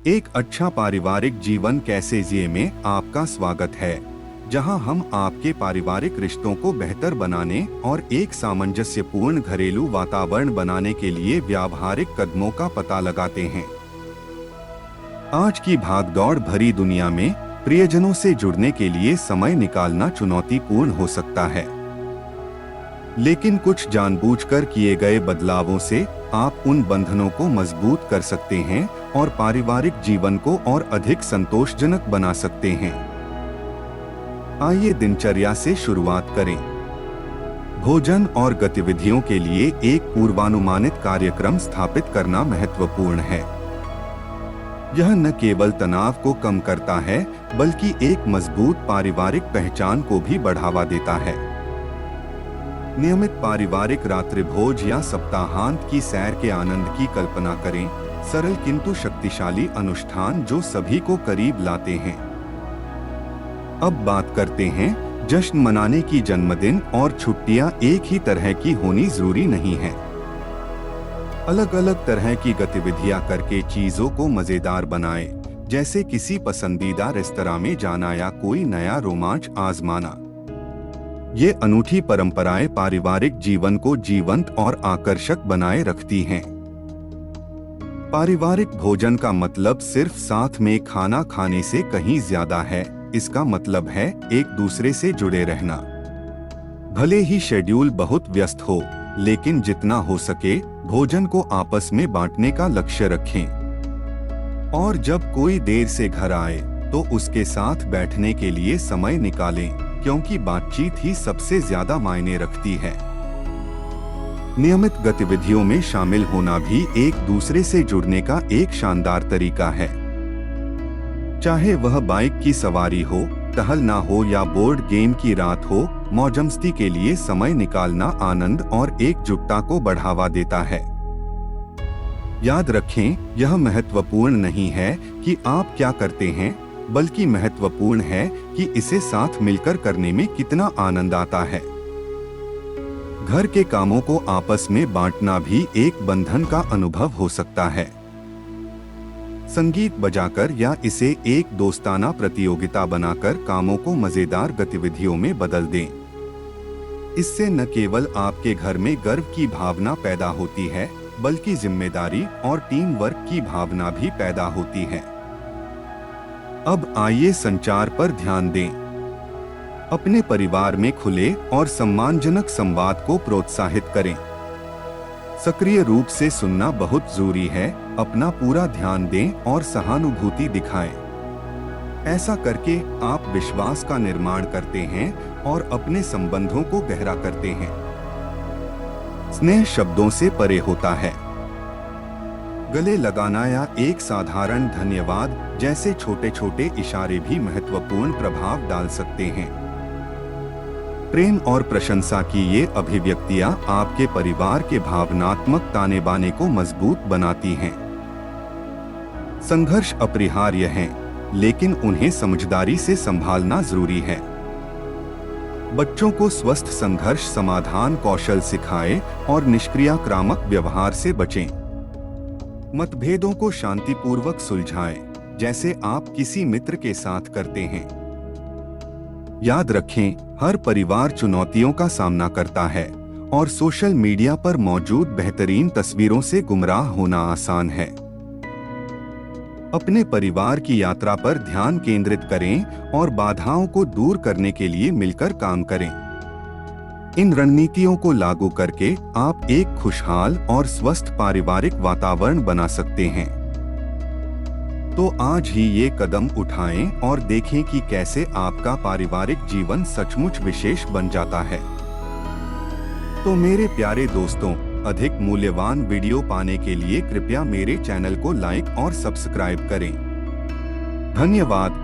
एक अच्छा पारिवारिक जीवन कैसे जिए में आपका स्वागत है, जहां हम आपके पारिवारिक रिश्तों को बेहतर बनाने और एक सामंजस्यपूर्ण घरेलू वातावरण बनाने के लिए व्यावहारिक कदमों का पता लगाते हैं। आज की भागदौड़ भरी दुनिया में प्रियजनों से जुड़ने के लिए समय निकालना चुनौतीपूर्ण हो सकता है, लेकिन कुछ जानबूझकर किए गए बदलावों से आप उन बंधनों को मजबूत कर सकते हैं और पारिवारिक जीवन को और अधिक संतोषजनक बना सकते हैं। आइए दिनचर्या से शुरुआत करें। भोजन और गतिविधियों के लिए एक पूर्वानुमानित कार्यक्रम स्थापित करना महत्वपूर्ण है। यह न केवल तनाव को कम करता है, बल्कि एक मजबूत पारिवारिक पहचान को भी बढ़ावा देता है। नियमित पारिवारिक रात्रिभोज या सप्ताहांत की सैर के आनंद की कल्पना करें, सरल किंतु शक्तिशाली अनुष्ठान जो सभी को करीब लाते हैं। अब बात करते हैं, जश्न मनाने की जन्मदिन और छुट्टियां एक ही तरह की होनी जरूरी नहीं है। अलग अलग तरह की गतिविधियां करके चीजों को मजेदार बनाएं, जैसे किसी पसंदीदा रेस्तरां में जाना या कोई नया रोमांच आजमाना। ये अनूठी परंपराएं पारिवारिक जीवन को जीवंत और आकर्षक बनाए रखती हैं। पारिवारिक भोजन का मतलब सिर्फ साथ में खाना खाने से कहीं ज्यादा है। इसका मतलब है एक दूसरे से जुड़े रहना। भले ही शेड्यूल बहुत व्यस्त हो, लेकिन जितना हो सके भोजन को आपस में बांटने का लक्ष्य रखें। और जब कोई देर से घर आए तो उसके साथ बैठने के लिए समय निकालें, क्योंकि बातचीत ही सबसे ज्यादा मायने रखती है। नियमित गतिविधियों में शामिल होना भी एक दूसरे से जुड़ने का एक शानदार तरीका है। चाहे वह बाइक की सवारी हो, टहलना हो या बोर्ड गेम की रात हो, मौजमस्ती के लिए समय निकालना आनंद और एकजुटता को बढ़ावा देता है। याद रखें, यह महत्वपूर्ण नहीं है कि आप क्या करते हैं, बल्कि महत्वपूर्ण है कि इसे साथ मिलकर करने में कितना आनंद आता है। घर के कामों को आपस में बांटना भी एक बंधन का अनुभव हो सकता है। संगीत बजाकर या इसे एक दोस्ताना प्रतियोगिता बनाकर कामों को मजेदार गतिविधियों में बदल दें। इससे न केवल आपके घर में गर्व की भावना पैदा होती है, बल्कि जिम्मेदारी और टीम वर्क की भावना भी पैदा होती है। अब आइए संचार पर ध्यान दें। अपने परिवार में खुले और सम्मानजनक संवाद को प्रोत्साहित करें। सक्रिय रूप से सुनना बहुत जरूरी है। अपना पूरा ध्यान दें और सहानुभूति दिखाएं। ऐसा करके आप विश्वास का निर्माण करते हैं और अपने संबंधों को गहरा करते हैं। स्नेह शब्दों से परे होता है। गले लगाना या एक साधारण धन्यवाद जैसे छोटे छोटे इशारे भी महत्वपूर्ण प्रभाव डाल सकते हैं। प्रेम और प्रशंसा की ये अभिव्यक्तियां आपके परिवार के भावनात्मक ताने बाने को मजबूत बनाती हैं। संघर्ष अपरिहार्य हैं, लेकिन उन्हें समझदारी से संभालना जरूरी है। बच्चों को स्वस्थ संघर्ष समाधान कौशल सिखाएं और निष्क्रियाक्रामक व्यवहार से बचें। मतभेदों को शांतिपूर्वक सुलझाएं, जैसे आप किसी मित्र के साथ करते हैं। याद रखें, हर परिवार चुनौतियों का सामना करता है और सोशल मीडिया पर मौजूद बेहतरीन तस्वीरों से गुमराह होना आसान है। अपने परिवार की यात्रा पर ध्यान केंद्रित करें और बाधाओं को दूर करने के लिए मिलकर काम करें। इन रणनीतियों को लागू करके आप एक खुशहाल और स्वस्थ पारिवारिक वातावरण बना सकते हैं। तो आज ही ये कदम उठाएं और देखें कि कैसे आपका पारिवारिक जीवन सचमुच विशेष बन जाता है। तो मेरे प्यारे दोस्तों, अधिक मूल्यवान वीडियो पाने के लिए कृपया मेरे चैनल को लाइक और सब्सक्राइब करें। धन्यवाद।